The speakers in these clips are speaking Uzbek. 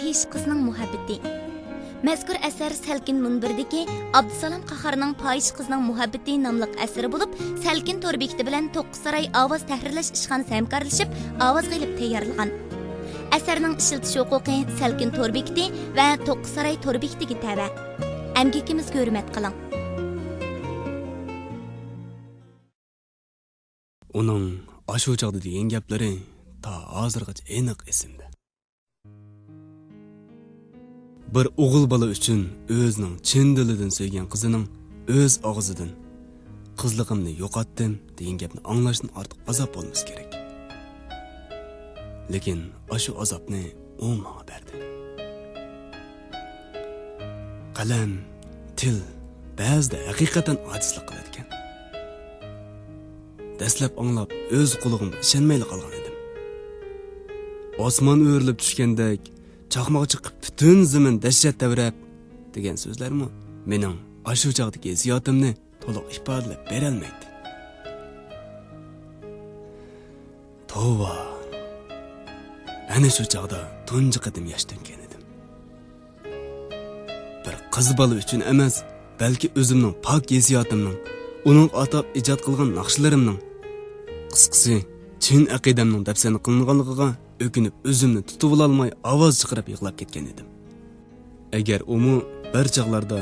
Fahish qizning muhabbati. Mazkur asar Salkin munbiridagi Abdusalom Qahorning Fahish qizning muhabbati nomli asari bo'lib, Salkin To'rbekti bilan To'qqizsaroy ovoz tahrirlash ishxonasi hamkorlashib, ovoz qilib tayyorlagan. Asarning ishiltish huquqi Salkin To'rbekti va To'qqizsaroy To'rbektiga tava. Amgikimizga hurmat qiling. Uning ashu chaqda degan gaplari ta hozirgacha aniq esimda. Bir o'g'il bola uchun o'zining chin dilidan sevgan qizining o'z og'zidan qizligimni yo'qotdim degan gapni anglashdan ortiq azob bo'lmas kerak. Lekin ashu azobni u menga berdi. Qalam, til ba'zida haqiqatan ojizlik qiladi ekan. Dastlab anglab o'z qulig'imga ishonmayli qolgan edim. Osmon o'rilib tushgandek chaqmoq chiqib butun zamin dahshat davrab degan so'zlarmi mening ashu chaqdagi hissiyotimni to'liq ifodalab bera olmaydi. Tova. Ana shu chaqda tunji qadim yosh to'kkan edim. Bir qiz bola uchun emas, balki o'zimning pok hissiyotimning, uning atab ijod qilgan naqshlarimning, qisqasi chin aqidamning dafsani qilinganligiga o'kinib o'zimni tutib ololmay ovoz chiqarib yig'lab ketgan edim. Agar umu bir chaqlarda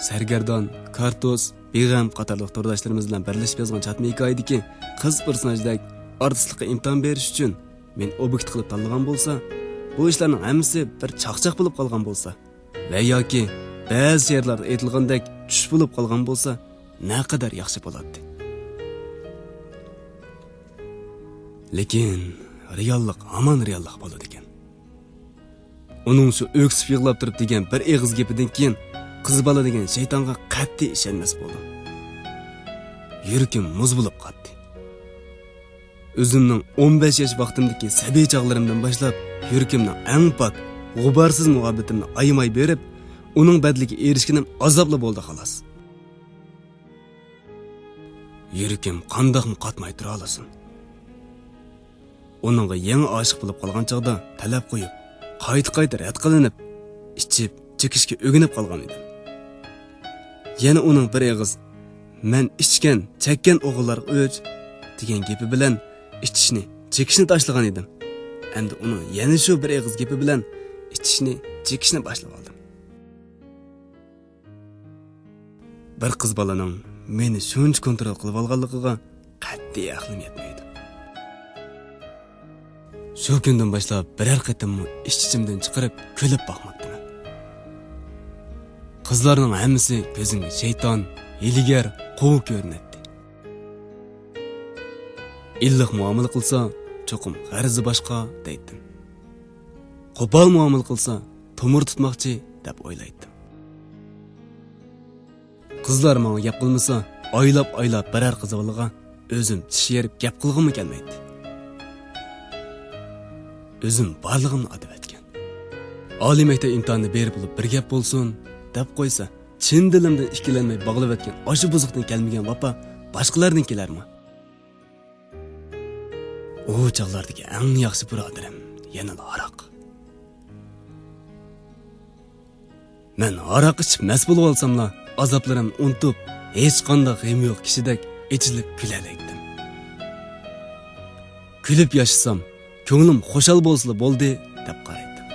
sargardon, kartos, beg'am qatorliq turdoshlarimız bilan birlashib yozgan chatma hikoyadagi qiz personajdek artistlikka imkon berish uchun men obyekt qilib tanlagan bo'lsa, bu ishlarning hammasi bir chaqchaq bo'lib qolgan bo'lsa va yoki ba'zi she'rlarda aytilgandek tush bo'lib qolgan bo'lsa, naqadar yaxshi bo'ladi. Lekin reallik hamon reallik bo'ladi ekan. Uning shu o'ksib yig'lab turib degan bir eg'iz gapidan keyin qiz bola degan shaytonga qat'iy ishonmas bo'ldim. Yuragim muz bo'lib qotdi. O'zimning 15 yosh vaqtimdagi sabiy chog'larimdan boshlab yuragimning eng pok, g'uborsiz muhabbatimni ayamay berib, uning badliga erishganim azobli bo'ldi xolos. Yuragim qandoqmi qatmay tura olasin. Onunğa yangi oshiq bo'lib qolgan chaqda talab qo'yib, qayta rad qilinib, ichib, chekishga o'ginib qolgan edim. Yana uning bir eg'iz "Men ichgan, chekkan o'g'illarga o'ch" degan gapi bilan ichishni, chekishni tashlagan edim. Endi uning yana shu bir eg'iz gapi bilan ichishni, chekishni boshlab oldim. Bir qiz bolaning meni shuncha kontrol qilib olganligiga qat'iy aqlim yetmaydi. Shu kundan boshlab biror qatim ish-ichimdan chiqarib kulib boqmoqdaman. Qizlarning hammasi ko'zimga shayton, hiligar, qo'v ko'rinadi. Illiq muomala qilsa, cho'qim g'arzi boshqa deydim. Qo'pol muomala qilsa, tomir tutmoqchi deb o'ylaydim. Qizlar menga gap qilmasa, oylab biror qizig'liga o'zim tish yerib gap qilg'im kelmaydi. O'zim barlig'imni adab etgan. Oliy maktab imtihonini berib bo'lib bir gap bo'lsin deb qo'ysa, chin dilimdan ikkilanmay bog'lab etgan oshi buzuqdan kelmagan vapa boshqalardan kelarmi? O chaqlardagi eng yaxshi birodarim yana aroq. Men aroq ichib mast bo'lib olsamla, azoblarimni unutib, hech qanday g'am yo'q kishidek ichilib kulalaydim. Kulib yashasam, ko'nglim xo'shal bo'lsa bo'ldi deb qaraydim.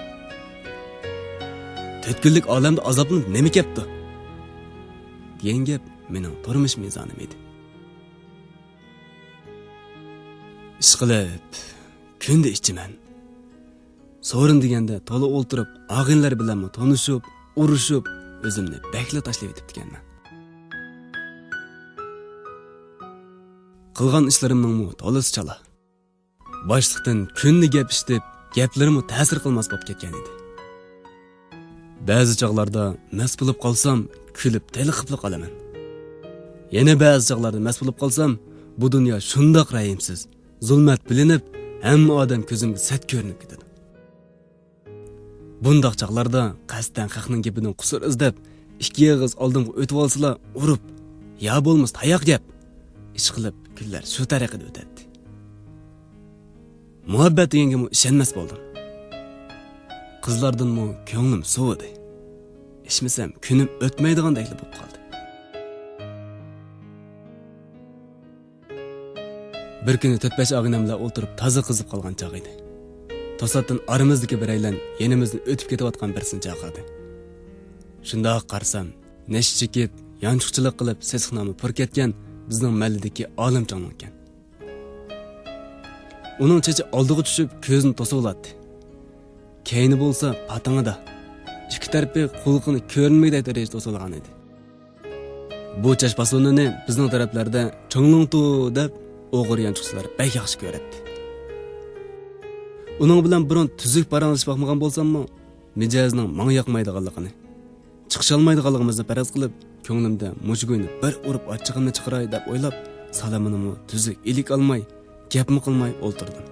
4 kunlik olamda azobni nima kepti? degan gap mening turmush mizonim edi. Ishqilib, kunda ichiman. So'rin deganda to'la o'ltirib, og'inlar bilan tanishib, urushib, o'zimni bakla tashlab etibdiganman. Qilgan ishlarimning to'lasi chala. Boshliqdan kunni gap ishitib, gaplarimni ta'sir qilmas bo'lib ketgan edi. Ba'zi chog'larda mast bo'lib qolsam, kulib teliqib qolaman. Yana ba'zi chog'larda mast bo'lib qolsam, bu dunyo shundoq rayimsiz, zulmat bilinib, hamma odam ko'zimga sat ko'rinib ketadi. Bundoq chog'larda qasddan haqning gapidan qusur izlab, ikki yig'iz oldimga o'tib olsalar, urib, ya bo'lmas tayoq gap ish qilib kunlar shu tariqada o'tadi. Muhabbat deganga ishonmas bo'ldim. qizlardanmi ko'nglim sovidi. İşmisem kunim o'tmaydigandek bo'lib qoldi. Bir kuni 4-5 og'inamlar o'tirib toza qizib qolgan chaq edi. To'satdan aramizdagi biraylan yenimizdan o'tib ketayotgan birsini chaqirdi. Shundoq qarsam, nesh chekib, yanchiqchilik qilib sesxonami pur ketgan bizning malladagi olimjon ekan. Uning chechi oldiga tushib ko'zini to'suvlatdi. Keyni bo'lsa patangida. İki tarafı qulqini ko'rinmaydi darajada to'silgan edi. Bu chash basonini bizning taraflarda cho'nglingtu deb o'g'ir yanchiqchilar bek yaxshi ko'radi. Uning bilan burun tuzuk paranglashib boqmagan bo'lsam-mu, mijozning menga yoqmaydiganligini, chiqisholmaydiganligimizni faraz qilib, ko'nglimda mushug'ini bir urib ochchig'imni chiqaray deb o'ylab, salaminimi tuzuk ilik olmay, gapmi qilmay o'ltirdim.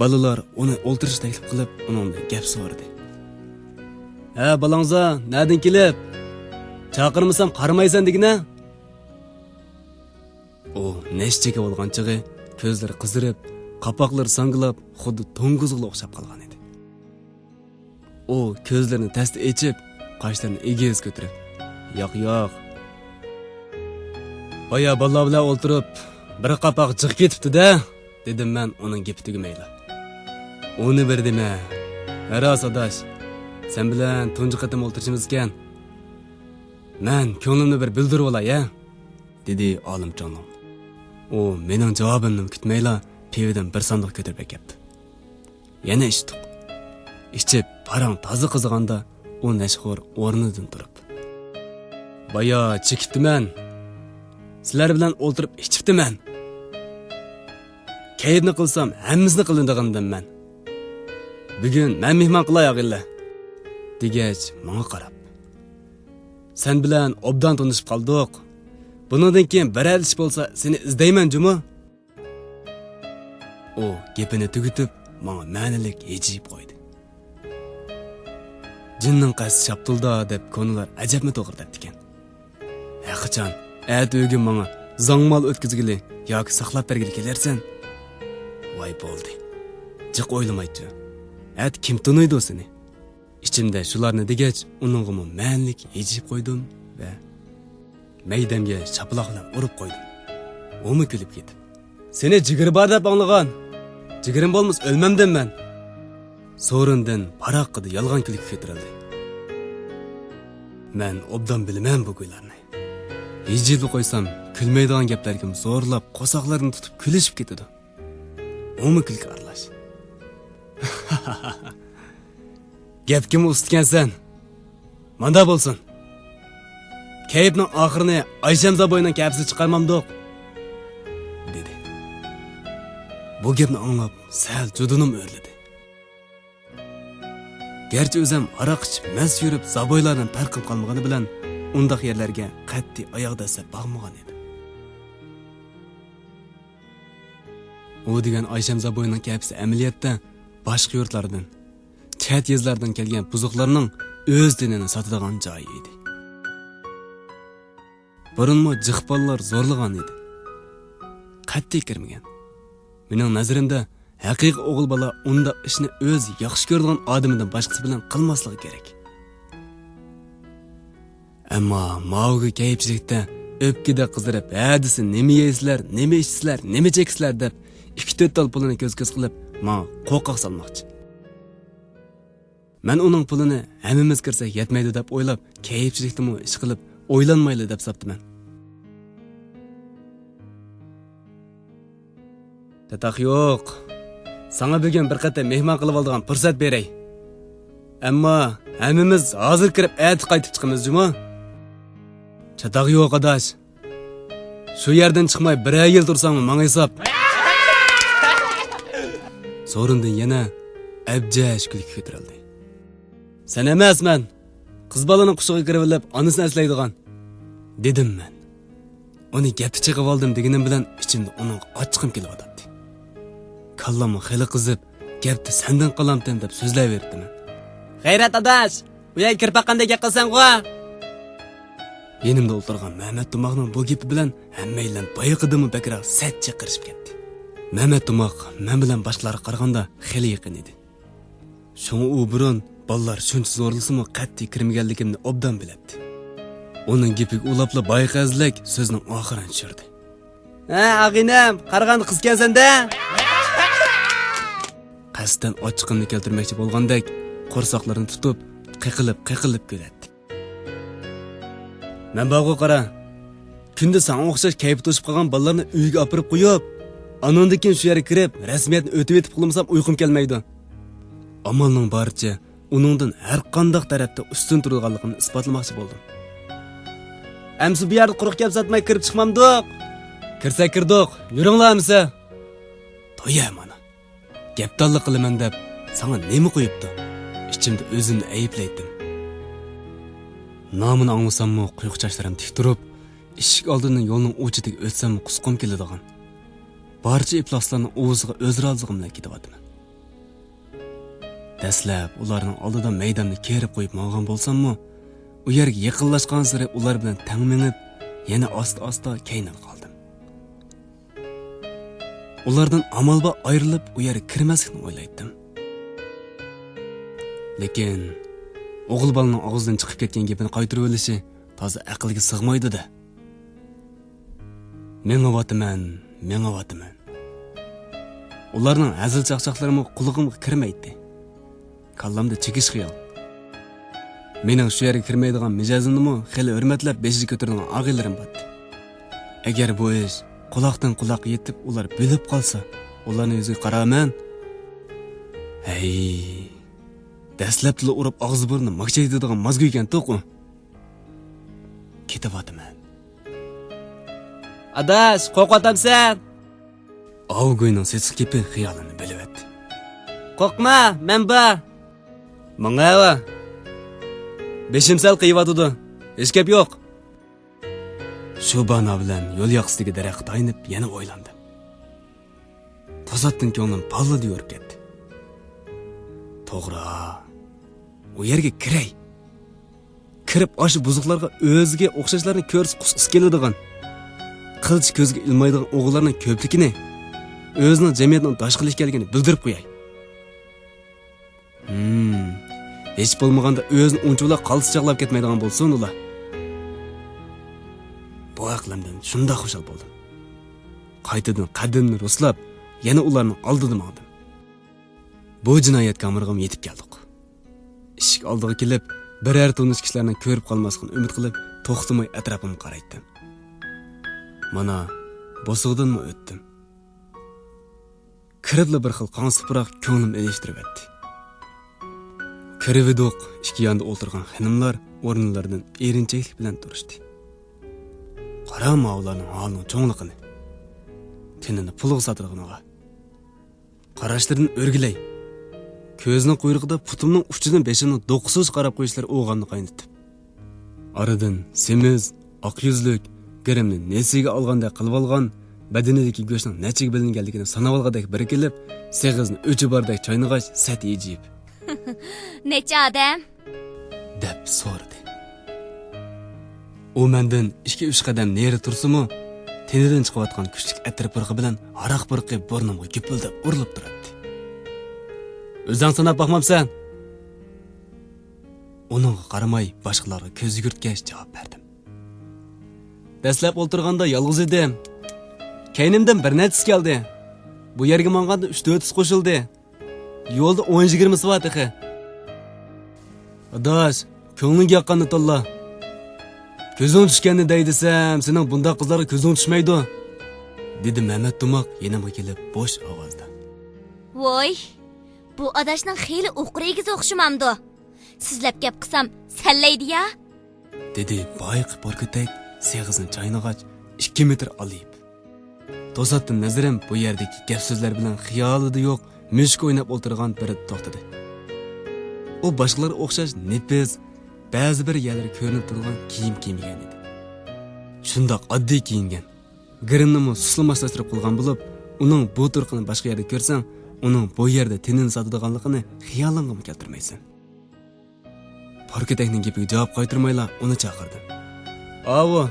Balalar uni o'ltirish taklif qilib, uningdan gap so'radi. "Ha, balangza, nereden kelib? Chaqirmasam qaramaysan degina?" O, neshchaga bo'lgan chig'i, ko'zlari qizirib, qapoqlari sangilab, xuddi to'ng'izga o'xshab qolgan edi. O, ko'zlarini tasti echib, qoshlarini egiz ko'tarib, "Yo'q. Boya balalar bilan o'ltirib, bir qapoq chiqib ketibdi-da," dedim men uning gapi tugamayla. "Uni berdimi? Aras adash, sen bilan tunji qatam o'ltirishimiz ekan. Men ko'nglimni bir bildirib olay-ya," dedi olimjonim. O mening javobimni kutmayla pevidan bir sandiq ko'tarib keldi. Yana ichdik. Ichib parang toza qizig'anda u nashxo'r o'rnidan turib, "Boya chekibdiman. Sizlar bilan o'ltirib ichibdiman. Kayfni qilsam hammamizni qilindigandim men. Bugun men mehmon qilay og'illa," degach menga qarab, "Sen bilan obdan tanishib qoldik. Bundan keyin biror ish bo'lsa seni izlayman juma." O gapini tugitib, menga ma'nilik ejib qo'ydi. "Jinning qasi chaptilda" deb ko'nlar ajabmi to'g'ri debdi ekan. "Haqiqatan, at o'g'im menga zangmal o'tkazgili yoki saqlab bergili kelarsan?" Voy bo'ldi. Jiq o'ylamaychi. At kim tanıydı seni? İçimde shularni degach, uningga ma'nilik ejib qo'ydim va maydamga chapaloq bilan urib qo'ydim. O'mi kulib ketib, "Seni jigiri bor deb anglagan. Jigirim bo'lmas o'lmamdan men." So'rindan paraqqida yolg'on kulib ketirildi. Men obdan bilmem bu guylarni. Ejib qo'ysam, kulmaydigan gaplarga zo'rlab qo'soqlarini tutib kulishib ketadi. O'mi kulib aralash. "Gap kim ustgansan? Manda bo'lsin. Kayfning oxirini Ayshamza bo'yidan kapsiz chiqarmamdiq," dedi. Bu gapni anglab, sal judunim o'rladi. Gerçi o'zim aroq ichib, mas yurib, zaboylardan farqim qolmagani bilan, undaq yerlarga qat'iy oyoq dasa bag'magan edim. U degan Ayshamza bo'yining kapsi amaliyotda boshqa yurtlardan, chat yezlardan kelgan buzuqlarning o'z dinini sotadigan joyi edi. Burunmi jiqpollar zo'rlagan edi. Qat'iy kirmagan. Mening nazarimda haqiqiy o'g'il bola unda ishni o'z yaxshi ko'radigan odamidan boshqasi bilan qilmasligi kerak. Ammo mavga kayfchilikda o'pkida qizdirib, "Hadisi nima yeysizlar, nima ichsizlar, nima cheksizlar" deb 2-4 tal pulini ko'z-ko'z qilib, men qo'rqoq salmoqchi. Men uning pulini hammamiz kirsak yetmaydi deb o'ylab, kayfchilikni ish qilib, o'ylanmayli deb saptiman. "Tataq yo'q. Sana bugun bir qator mehmon qilib oldigan fursat beray. Ammo hammamiz hozir kirib, ati qaytib chiqamiz juma." "Chataq yo'q adash. Shu yerdan chiqmay bir yil tursangmi menga hisob." So'rindan yana abjash kulib ko'tarildi. "Sen emasman. Qiz bolaning qushiga kirib olib, onasini aslaydigan," dedim men. Uni gapni chiqib oldim deganim bilan ichimda uning ochiqim kelyapti. Kallamni xili qizib, gapni sendan qilamdim deb so'zlayverdim. "G'ayrat adash, bu yerga kirpaqanday gap qilsan-ku?" Yenimda o'tirgan Mehmet Tumoqning bu gapi bilan hammaylar bayiqidimi bakroq sat chaqirishib ketdi. Mehmet Tumaq men bilan boshqalarga qaraganda xeli yaqin edi. Şoňa u burun ballar şuncha zo'rlasimi qat'iy kirmaganligimni obdan biladi. Uning gepiga ulapla bayqazlik so'zning oxirini tushirdi. "Ha, ag'inam, qarag'an qizkansan-da?" Qasdan ochiqimni keltirmoqchi bo'lgandek, qo'rsoqlarini tutib, qiqilib keladi. "Men bag'o qara. Kunda sana o'xshash kayfi to'shib qolgan bolalarni uyga olib qo'yib, anondan keyin shu yerga kirib, rasmiyatni o'tib etib qilmasam uyqum kelmaydi. Amalning boricha uningdan har qanday tarafda ustun turganligini isbotlamoqchi bo'ldim. Amsi bu yerda quruq gap satmay kirib chiqmamdiq. Kirsa kirdik, yuringlarmisa? To'ya mana. Gapdonlik qilaman deb sana nima qo'yibdi? Ichimda o'zimni ayblaydim. Nomini anglasammi, quyuqchashlarim tik turib, eshik oldidan yo'lning uchiga o'tsam qusqim keladigan. Barcha ifloslarni o'ziga o'zrolzig'im bilan ketyapman. Dastlab ularning oldida maydonni kerib qo'yib mang'an bo'lsam-mu, u yerga yaqinlashgan sari ular bilan tang minib, yana asta-asta kaynab qoldim. Ulardan amalba ayrilib u yerga kirmaslikni o'ylaydim. Lekin o'g'il bolaning og'zidan chiqib ketgan gapini qaytarib olishi toza aqlga sig'maydi-da. Menga vataman. Ularning hazil chaqchaqlarimi qulog'imga kirmaydi. Kallamda chekish xiyol. Mening shu yerga kirmaydigan mijozimni xeli hurmatlab beshiga ko'targan og'illarim bor. Agar bu ish quloqdan quloqqa yetib ular bilib qolsa, ularning yuziga qaraman. Hey, dastlabda urib og'iz burni maqchaydigan mazgu ekan to'qu. Ketayotaman. Adash, qo'rqatamsan? Avgoyning sesiq kepi xiyolini bilibdi. Qo'rqma, men bor. Mangava. Beshim sal qiyvatudi. Hech gap yo'q. Shu bana bilan yo'l yoqsidagi daraxtga taynib yana o'ylandim. To'satdan ko'nglim pallada yurib ketdi. To'g'ri. U yerga kiray. Kirib oshi buzuqlarga o'ziga o'xshashlarni ko'rsa qusqis keladigan. Qilich ko'zga ilmaydigan o'g'illarning ko'pligini, o'zining jamiyatning tashqil ekanligini bildirib qo'yay. Hech bo'lmaganda o'zini unchalik qaltischaqlab ketmaydigan bo'lsin ular. Bu aqlimdan shunda xushal bo'ldim. Qaytadan qaddimni ruslab, yana ularning oldida mangdim. Bu jinoyat kamerag'am yetib keldik. Eshik oldiga kelib, biror tanish kishilarni ko'rib qolmasligini umid qilib, to'xtamay atrofimga qaraydim. Mana bosug'danmi o'tdim. Kiribli bir xil qansiqroq ko'nglim elishtirib etdi. Kirividoq ikki yonda o'tirgan xonimlar o'rinlaridan erinchaklik bilan turishdi. Qarama ularning holining cho'ngliqini. Tenini pulga sotadiganiga. Qarashlarini o'rgilay. Ko'zning quyrug'ida putimning uchidan beshini do'qsiz qarab qo'yishlar o'g'anni qaynatdi. Aradan semiz, oq yuzlik, grimni nesiga olganda qilib olgan, badanidagi go'shtning nechiga bilinganligini sanab olgandek bir kelib, seg'izni o'chi bordek choynag'ach sat yejib. Necha odam? Deb so'radi. U mendan 2-3 qadam neri tursa-mu, tenidan chiqayotgan kuchlik atir purqi bilan aroq purqi burnimga gupildab urilib turadi. O'zing sanab boqmamsan? Uningga qaramay boshqalarga ko'z yugurtgach javob berdim. Dastlab o'ltirganda yolg'iz edim. Keynimdan bir nechtasi keldi. Bu yerga manganda 3-4 qo'shildi. Yo'lda 10-20 soat ekan. Adash, ko'nglinga yoqqanni to'lla. Ko'zing tushganni deydisam, sening bunday qizlarga ko'zing tushmaydi, dedi Mehmet Tumaq yanamga kelib bo'sh ovozda. Voy, bu adashning xeyli o'qrigiz o'xshamamdi. Sizlab gap qilsam, sallaydi-ya? dedi boyiq porkutak seg'izni chaynag'ach 2 metr olib. To'satdan nazarim bu yerdagi gap so'zlar bilan xiyolida yo'q, mushuk o'ynab o'tirgan biri to'xtadi. U boshqalarga o'xshash nefis, ba'zi bir yerlar ko'rinib turgan kiyim kiygan edi. Shundoq oddiy kiyingan. Girinni suslamashtirib qo'ygan bo'lib, uning bu turqini boshqa yerda ko'rsang, uning bu yerda tenini sotadiganligini xiyolingga keltirmaysan. Porkutakning gapiga javob qaytarmayla uni chaqirdim. "Avo."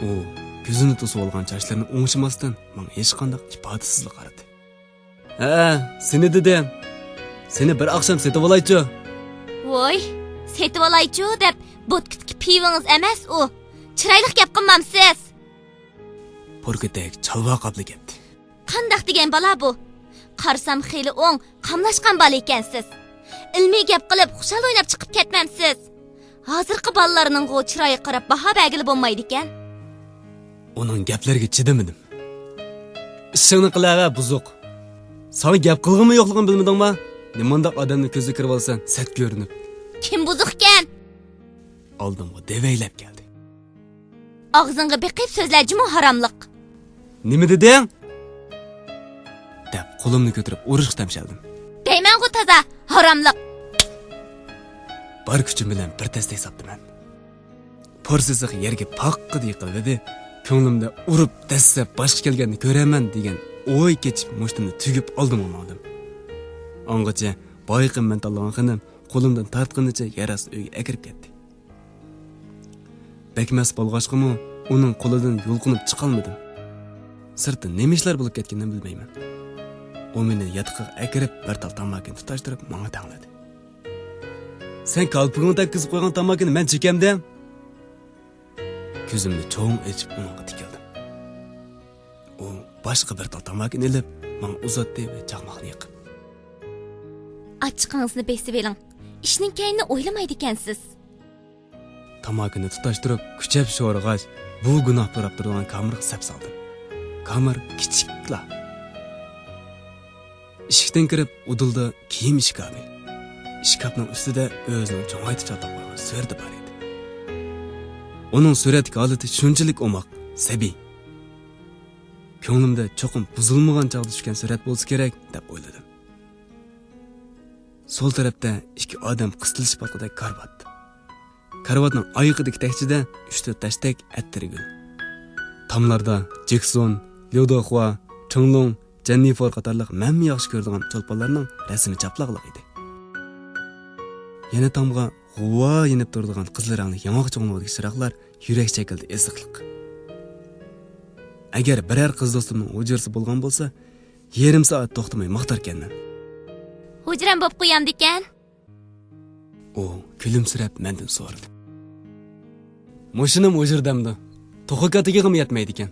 U ko'zini to'sib olgan chochlarini o'ngishmasdan menga hech qanday ifodasizlik qaradi. Seni dedim. Seni bir oqsham setib olaychi. Voy, setib olaychi deb bo'tkitki pivingiz emas u. Chiroyli gap qilmamsiz. Porgidek chalva qabli ketdi. Qandaq degan bala bu? Qarsam xeyli o'ng, qamlashgan bala ekansiz. Ilmiy gap qilib, xushal o'ynab chiqib ketmamsiz. Hozirgi balalarning go chiroyi qarab baho bergili bo'lmaydi ekan. Uning gaplariga chidamadim. Ishingni qilava buzuq. Sana gap qilg'imi yo'qligini bilmadingmi? Nimandaq odamni ko'ziga kirib olsan, sat ko'rinib. Kim buzuq ekan? Oldimga devaylab keldi. Og'zingga beqib so'zlajimi haramliq? Nima deding? Deb qo'limni ko'tarib urishga tamshaldim. Deyman-ku toza, haramliq. Bar kuchim bilan bir tasday sapdiman. Porsisiq yerga paqqi yiqildi. Ko'nglimda urib dastlab boshqa kelganini ko'raman degan o'y kechib mushtimni tugib oldim. Ongacha boyiqim men tanlagan xonim qo'limdan tortqanicha yaras uyga akirib ketdi. Bekmas bo'lg'achqimi uning qo'lidan yulqinib chiqolmadim. Sirtda nima ishlar bo'lib ketganini bilmayman. U meni yatqiq akirib bir tal tamakini tutashtirib menga tangladi. Sen kalpug'ini takkizib qo'ygan tamakini men chekamdim. Ko'zimni cho'ng ochib unga tikildim. U boshqa bir tal tamakini ilib menga uzatdi va chaqmoqni yiqib. Achchiqingizni besib eling. Ishning keyinini o'ylamaydi ekansiz. Tamakini tutashtirib, kuchab sho'rg'ash, bu gunoh so'rab turgan kamirga sap soldim. Kamir kichikla. Eshikdan kirib, udilda kiyim ishkabi. Ishkabning ustida o'zining cho'ng'aytib chatlab qo'ygan surati bor edi. Uning suratga holati shunchalik o'moq, sabiy. Ko'nglimda cho'qim buzilmagan chog'da tushgan surat bo'lsa kerak deb o'yladim. Sol tarafda ikki odam qisilishib qolgandek karvat. Karvatning oyog'idagi tagchida 3-4 tashtak attirgul. Tomlarda Jackson, Liodохua, Chonglong, Jennifer qatorliq men yaxshi ko'radigan cho'lponlarning rasmi chaplaqliq edi. Yana tomga g'uva yinib turadigan qizil rangli yamoq cho'nglovdagi chiroqlar yurak chekildi esiqliq. Agar biror qiz do'stimning hujrasi bo'lgan bo'lsa, yarim soat to'xtamay maqtarkanman. Hujram bo'p qo'yamdi ekan. U kulimsirab mendan so'radi. Mushinim hujrdamda. To'qikatiga ham yetmaydi ekan.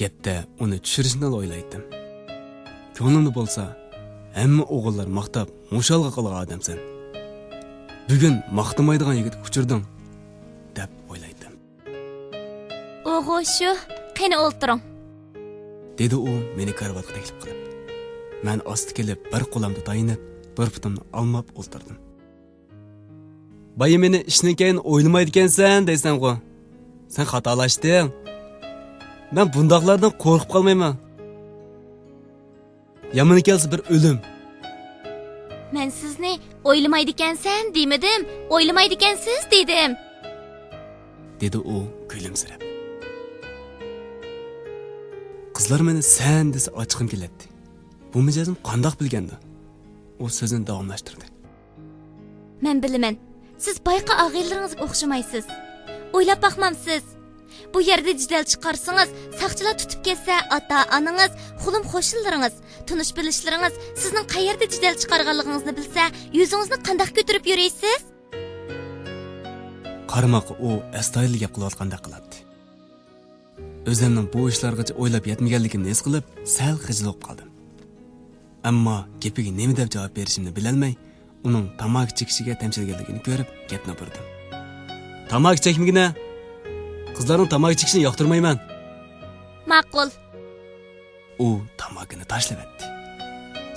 Gapda uni tushirishni o'ylaydim. Ko'nglimda bo'lsa, hamma o'g'illar maqtab, mushalga qilgan odamsan. Bugun maqtamaydigan yigit uchirding deb o'ylaydim. O'g'o shu, qani o'ltiring. Dedi u meni karvatga taklif qilib. Men osti kelib bir qo'limda tayinib, bir putimni olmab o'ltirdim. Bayi meni ishning keyin o'ylamaydi ekansan deysan-ku. Sen xatolashding. Men bundaqlardan qo'rqib qolmayman. Yomoni kelsa bir o'lim. Men sizni o'ylamaydi ekansan demadim, o'ylamaydi ekansiz dedim. Dedi u kulimsirab. Qizlar meni sen desa ochiqim keladi. Bu mijozim qandoq bilgandi? U so'zini davomlashtirdi. Men bilaman. Siz bayqa og'aylaringizga o'xshamaysiz. O'ylab baxmamsiz. Bu yerda jidal chiqarsangiz, saqchilar tutib kelsa, ota-onangiz, xulim qo'shinlaringiz, tunish bilishlaringiz sizning qayerda jidal chiqarganligingizni bilsa, yuzingizni qandoq ko'tarib yuraysiz? Qarmoq u astoydil gap qilayotgandek qiladi. O'zimning bu ishlargacha o'ylab yetmaganligimni his qilib, sal xijilib qoldim. Ammo gapiga nima deb javob berishimni bilolmay, uning tamak chekishiga tamshalganligini ko'rib, gapni burdim. Tamak chekmagina. Qizlarning tamak chekishini yoqtirmayman. Ma'qul. U tamakini tashlab etdi.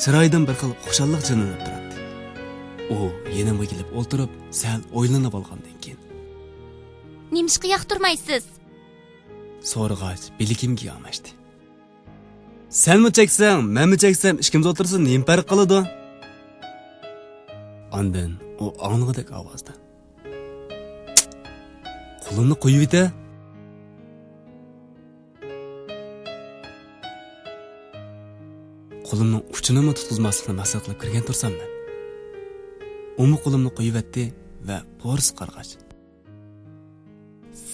Chiroydan bir xil xushallik jilmayib turadi. U yenimga kelib o'ltirib, sal o'ylanib olgandan keyin. Nimishqa yoqtirmaysiz? So'rg'ach, bilikimga yomashdi. Senmi cheksang, menmi cheksam, ikkimiz o'tirsa, nima farq qiladi? Ondan u ang'idek ovozda. Qo'limni qo'yib edi. Qo'limning uchini tutqizmaslikni maqsad qilib kirgan tursam men. Qo'limni qo'yib etdi va pors qarg'ach.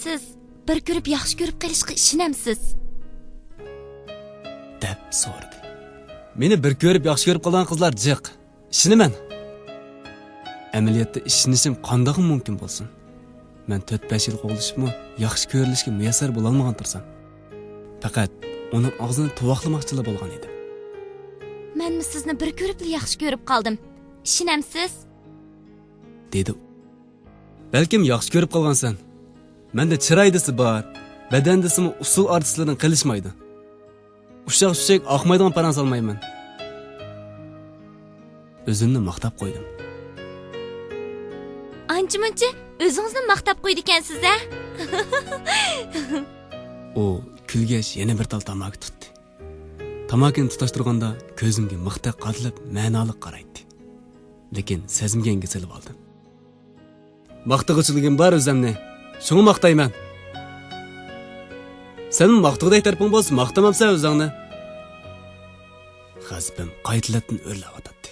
Siz bir ko'rib yaxshi ko'rib qilishga ishonamsiz? deb so'radi. Meni bir ko'rib yaxshi ko'rib qolgan qizlar jiq. Ishonaman. Amaliyotda ishonishim qandoq mumkin bo'lsin? Men 4-5 yil qo'g'lishibmi, yaxshi ko'rilishga muyassar bo'la olmagan tursam. Faqat uning og'zini tuvoqlamoqchilar bo'lgan edim. Men sizni bir ko'rib yaxshi ko'rib qoldim. Ishonamsiz? dedi. Balkim yaxshi ko'rib qolgansan. Menda chiroydisi bor, badandisimi usul artistlardan qilishmaydi. Ushaq oqmaydigan paran solmayman. O'zimni maqtab qo'ydim. Ancha-muncha o'zingizni maqtab qo'ydi ekansiz-a? U kulgach yana bir tal tamaki tutdi. Tamakini tutashtirganda ko'zimga mixta qadlab ma'noli qaraydi. Lekin sezmganga silib oldim. Maqtag'uchiligim bor o'zimni. Shuni maqtayman. Sen maqtag'day tarping bo'lsa, maqtamamsan o'zingni. G'azbim qaytalatdan o'rlayotdi.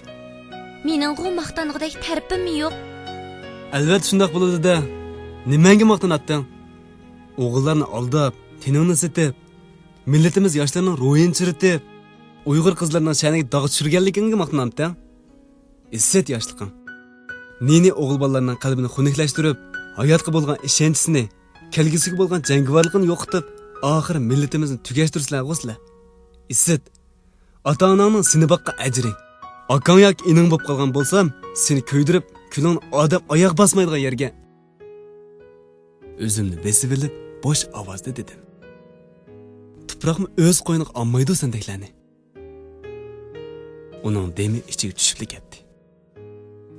Mening maqtang'idek tarpim yo'q. Albatta shundoq bo'ladi-da. Nimanga maqtanatding? O'g'illarni aldab, teningni setib, millatimiz yoshlarining ro'yini chiritib, Uyg'ur qizlarining sha'niga dog' tushirganligingga maqtanamsan. Izzat yoshliqing. Neni o'g'il bolalarning qalbini xunuklaştirib, hayotga bo'lgan ishonchisini, kelgusiga bo'lgan jangovarligini yo'qotib, oxir millatimizni tugashtirsizlar o'slar. Izzat, ota-onangning seni boqqa ajri. Akang yoki ining bo'lib qolgan bo'lsam, seni ko'ydirib, kuling odam oyoq bosmaydigan yerga. O'zimni besib olib, bo'sh ovozda dedim. Tuproqmi o'z qo'yniga olmaydi sendeklarni. Uning demi ichiga tushib ketdi.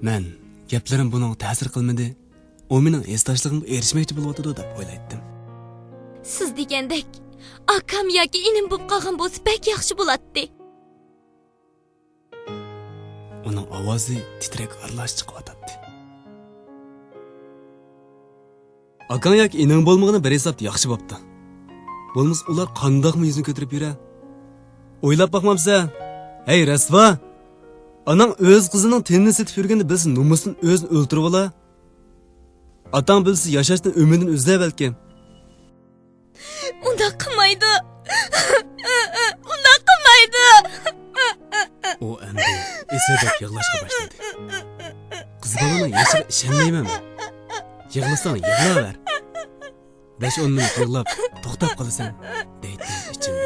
Men gaplarim buning ta'sir qilmadi. U mening esdashligimga erishmoqchi bo'lyotdi deb o'ylaydim. Siz degandek, akam yoki inim bo'lib qolgan bo'lsa, pek yaxshi bo'ladi. Uning ovozi titrak aralash chiqyapti. Akang yoki ining bo'lmagani bir hisobda yaxshi bo'pti. Bo'lmasa ular qandoqmi yuzini ko'tarib yura? O'ylab boqmamsan? Hey Rasva! Anang o'z qizining tenini setib yurganda biz nomusini o'zini o'ltirib ola. Atang bilsa yashashdan umidini uzlar balki. Unda qilmaydi. Unda qilmaydi. O endi esadab yig'lashga boshladi. Qiz bolaning yashiga ishonmayman. Yig'lasang yig'laver. 5-10 minut yig'lab to'xtab qolasan, deydi ichimda.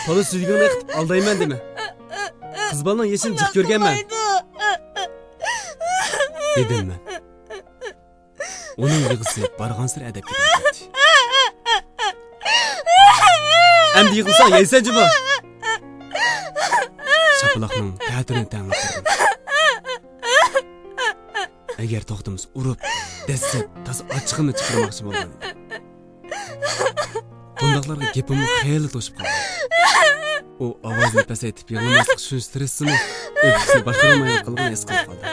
To'la suyganini qilib aldayman dema. Qiz bolaning yashini jiq ko'rganman. Dedim men. Uning yig'isi barg'an sir adab ketdi. Endi yig'ilsang yeysan jibo. Shapaloqning ta'tirini tanlab turdim. Agar to'xtamiz urib, desa, tas ochiqini chiqarmoqchi bo'lgan edi. Bundaqlarga gapim xeyli to'shib qoldi. U ovozni pasaytib yig'lamaslik shun stressini o'zini boshqarmay qolgan his qilib qoldi.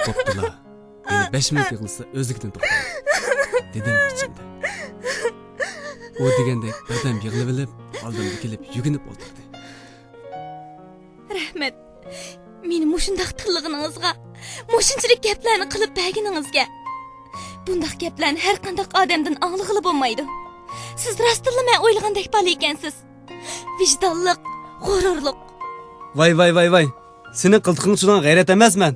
Bo'ptilar. Endi 5 minut yig'ilsa o'zligidan to'xtadi. Dedim ichimda. U degandek birdan yig'lab olib, oldimga kelib yuginib o'tirdi. Rahmat. Meni mushundaq tillig'ingizga, mushunchalik gaplarni qilib berganingizga. Bundaq gaplarni har qanday odamdan anglag'ili bo'lmaydi. Siz rostilla men o'ylagandek bol ekansiz. Vijdonliq, g'ururliq. Voy. Seni qiltiqing shundan g'ayrat emasman.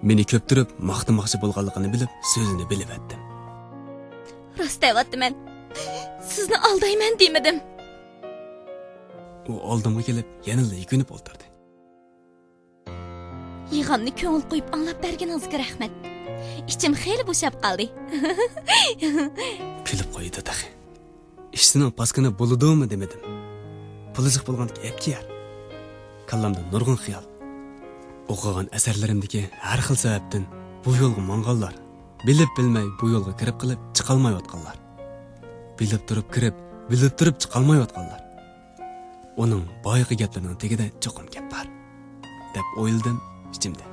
Meni ko'ptirib maqtamoqchi bo'lganligini bilib, so'zini bilib etdim. Rost aytdim. Sizni aldayman demadim. U oldimga kelib, yanada yukinib o'tirdi. Yig'amni ko'ngil qo'yib anglab berganingizga rahmat. Ichim xeyli bo'shab qoldi. Kulib qo'ydi dahi. Ishsining paskini bo'ludimi demadim. Puljiq bo'lgan epkiyar. Kallamda nurg'un xiyol. O'qigan asarlarimdagi har xil sababdan bu yo'lga mong'onlar, bilib bilmay bu yo'lga kirib qilib chiqolmayotganlar. Bilib turib kirib, bilib turib chiqolmayotganlar. Uning boyiqi gaplarining tagida cho'qim gap bor deb o'yladim ichimda.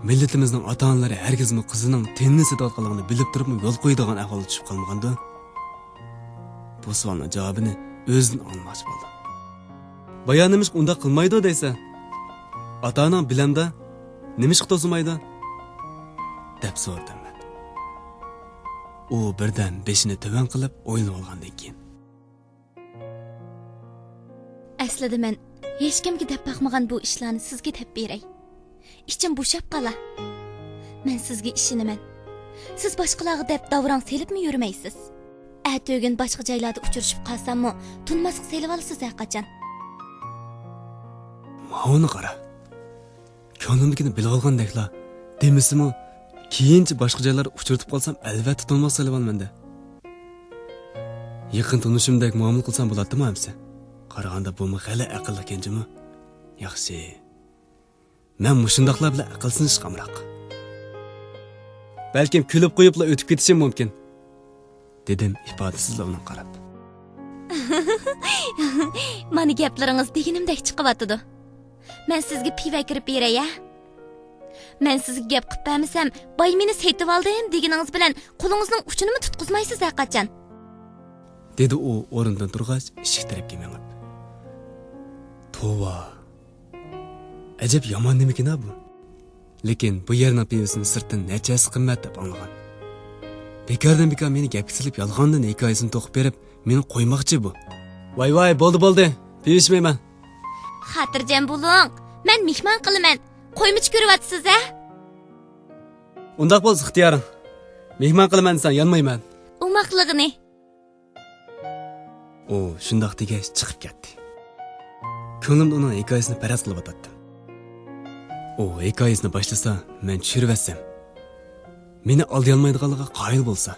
Millatimizning ota-onalari hargizmi qizining tenni setayotganligini bilib turibmi yo'l qo'yadigan ahvolga tushib qolmaganda, bu savolning javobini o'zidan olmoqchi bo'ldim. Bayonimiz unda qilmaydi deysa, ota-onam bilamda nimishqa to'simaydi? deb so'radim men. U birdan beshini tuvan qilib o'ylanib olgandan keyin. Aslida men hech kimga deb baxmagan bu ishlarni sizga deb beray. İçim bo'shab qala. Men sizga ishinaman. Siz boshqalarga deb davrang selibmi yurmaysiz? Atogin boshqa joylarda uchrashib qolsammi, tunmasqa selib olasiz qachon? Ma'uni qara. Ko'nglimdagini bilib olgandekla, demisimi, keyinchi boshqa joylarga uchratib qolsam, albatta tunmasqa selib olmanda. Yaqin tunishimdek muomala qilsam bo'ladimi hamsa? Qaraganda bu xali aqlli ekanjimi? Yaxshi. Men mushundoqlar bilan aql sinishqamroq. Balkim kulib qo'yibla o'tib ketishim mumkin, dedim ifodasiz uni qarab. Mani gaplaringiz deganimdek chiqyapti. Men sizga pivo kirib beray, a? Men sizga gap qilib bermasam, boy meni setib oldim deganingiz bilan qo'lingizning uchini tutqizmaysiz qachon? dedi u o'rnidan turg'ach, eshik tarafga mengib. Tova. Ajab yomon nimikin bu? Lekin bu yerning pivosini sirtdan nechasi qimmat deb anglagan. Bekardan bekor meni gapga silib yolg'ondan hikoyasini to'qib berib, meni qo'ymoqchi bu. Voy, bo'ldi. Pivo ichmayman. Xotirjam bo'ling. Men mehmon qilaman. Qo'ymich ko'ryapsiz, a? Undaq bo'lsa ixtiyoring. Mehmon qilaman desam yonmayman. Umoqligini. O shundoq degach chiqib ketdi. Ko'nglimda uning hikoyasini paraz qilib o'tdim. O hikoyasini boshlasa, men tushirvassam, meni oldi olmaydiganligiga qoyil bo'lsa,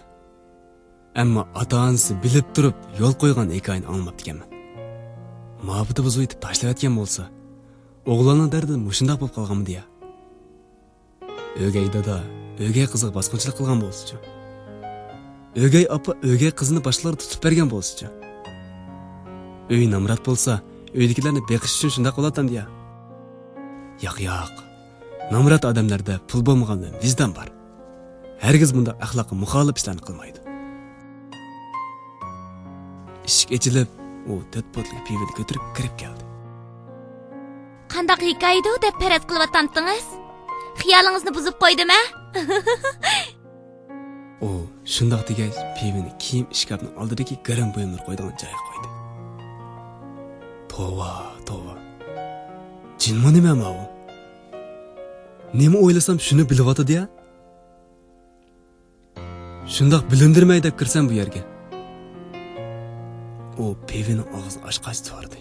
ammo ota-onasi bilib turib yo'l qo'ygan hikoyani anglab ekanman. Muhabbati buzib etib tashlab etgan bo'lsa, o'g'lonning dardi mushundoq bo'lib qolganmidi ya? O'gay dada, o'gay qiziga bosqinchilik qilgan bo'lsa-chi? O'gay opa o'gay qizini boshqalarga tutib bergan bo'lsa-chi? Uy namrat bo'lsa, uydagilarni beqish uchun shunday qilatam ya? Yo'q. Namrat odamlarda pul bo'lmagandan vijdon bor. Hargiz bunday axloqqa muxolif ishlarni qilmaydi. Eshik ochilib, u tatpotlik pivoni ko'tarib kirib keldi. Qandaq hikoyada deb paraz qilyaptingiz? Xiyolingizni buzib qo'ydimi? O shundoq degach, pivoni kiyim ishkabning oldidagi garam buyumlar qo'ydigan joyga qo'ydi. Tova. Jinmi nima bu? Nima o'ylasam shuni bilyapti ya? Shundoq bilindirmay deb kirsam bu yerga. O pivini og'zini ochqach so'rdi.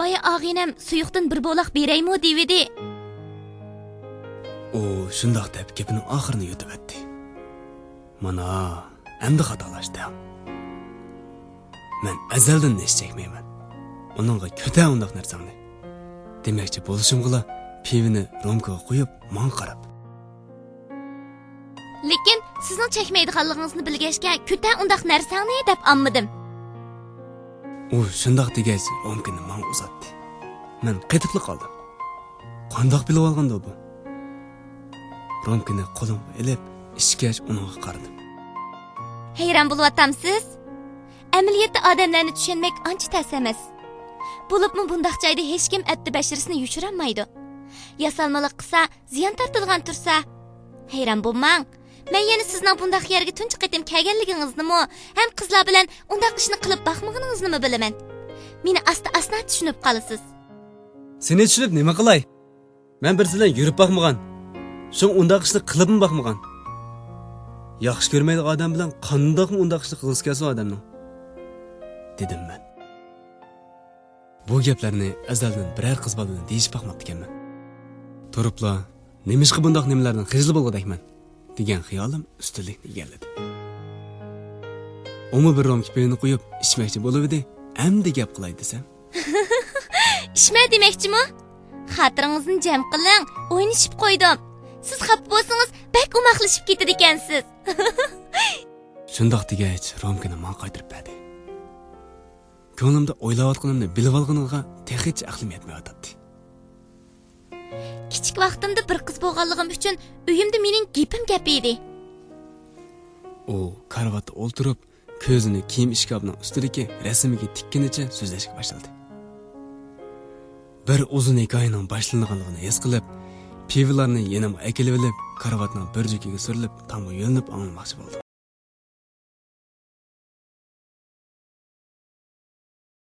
Boya og'inam suyuqdan bir bo'loq beraymi devidi. O shundoq deb gapining oxirini yutib o'tdi. Mana, endi xatolashdi. Men azaldan nesh chekmayman. Onunğa kötə undaq narsani. Demakchi bo'lishimg'ila pivini romkaga qo'yib, men qarab. Lekin sizning chekmaydiganligingizni bilgachga kötə undaq narsani deb anmadim. U shundoq degach, romkani men uzatdi. Men qetibli qoldim. Qandoq bilib olganda bu? Romkani qo'limga ilib, ishkach uningga qaradim. Hayron bo'lyapsiz? Amaliyotda odamlarni tushunmak ancha tas emas. Bo'libmi bundaq joyda hech kim addi bashirisini yushirolmaydi. Yasalmalik qilsa, ziyon tortilgan tursa, hayron bo'lmang. Men yana sizning bundaq yerga tunchi qitim kelganligingizni-mi, ham qizlar bilan undaq ishni qilib baxmaganingizni-mi bilaman. Meni asta-asta tushunib qolasiz. Seni tushunib nima qilay? Men bir sizdan yurib baxmagan. So'ng undaq ishni qilibmi baxmagan. Yaxshi ko'rmaydigan odam bilan qandoqmi undaq ishni qilgisi kelsa odamning? Dedim men. Bu gaplarni azaldan biror qiz bola bilan deyishib baxmabdi ekanman. Turibla, nemishqa bundoq nimalardan xijil bo'lgadakman degan xiyolim ustunlikni egalladi. Umi bir rom kipini qo'yib ichmoqchi bo'lib edi, endi gap qilay desam. Ishma demoqchimi? Xotiringizni jam qiling, o'ynashib qo'ydim. Siz xafa bo'lsangiz, bak umoqlashib ketadi ekansiz. Shundoq degach, romkani men qaytirib berdi. Ko'nglimda o'ylayotganimni bilib olganimga texnicha aqlim yetmayotdi. Kichik vaqtimda bir qiz bo'lganligim uchun uyimda mening gap edi. U karvatda o'ltirib, ko'zini kiyim ishkabining ustidagi rasmiga tikkanicha so'zlashga boshladi. Bir uzun hikoyaning boshlanganligini his qilib, pivolarni yanamga akilib olib, karavotning bir jukiga surilib, tomga yo'linib anglamoqchi bo'ldim.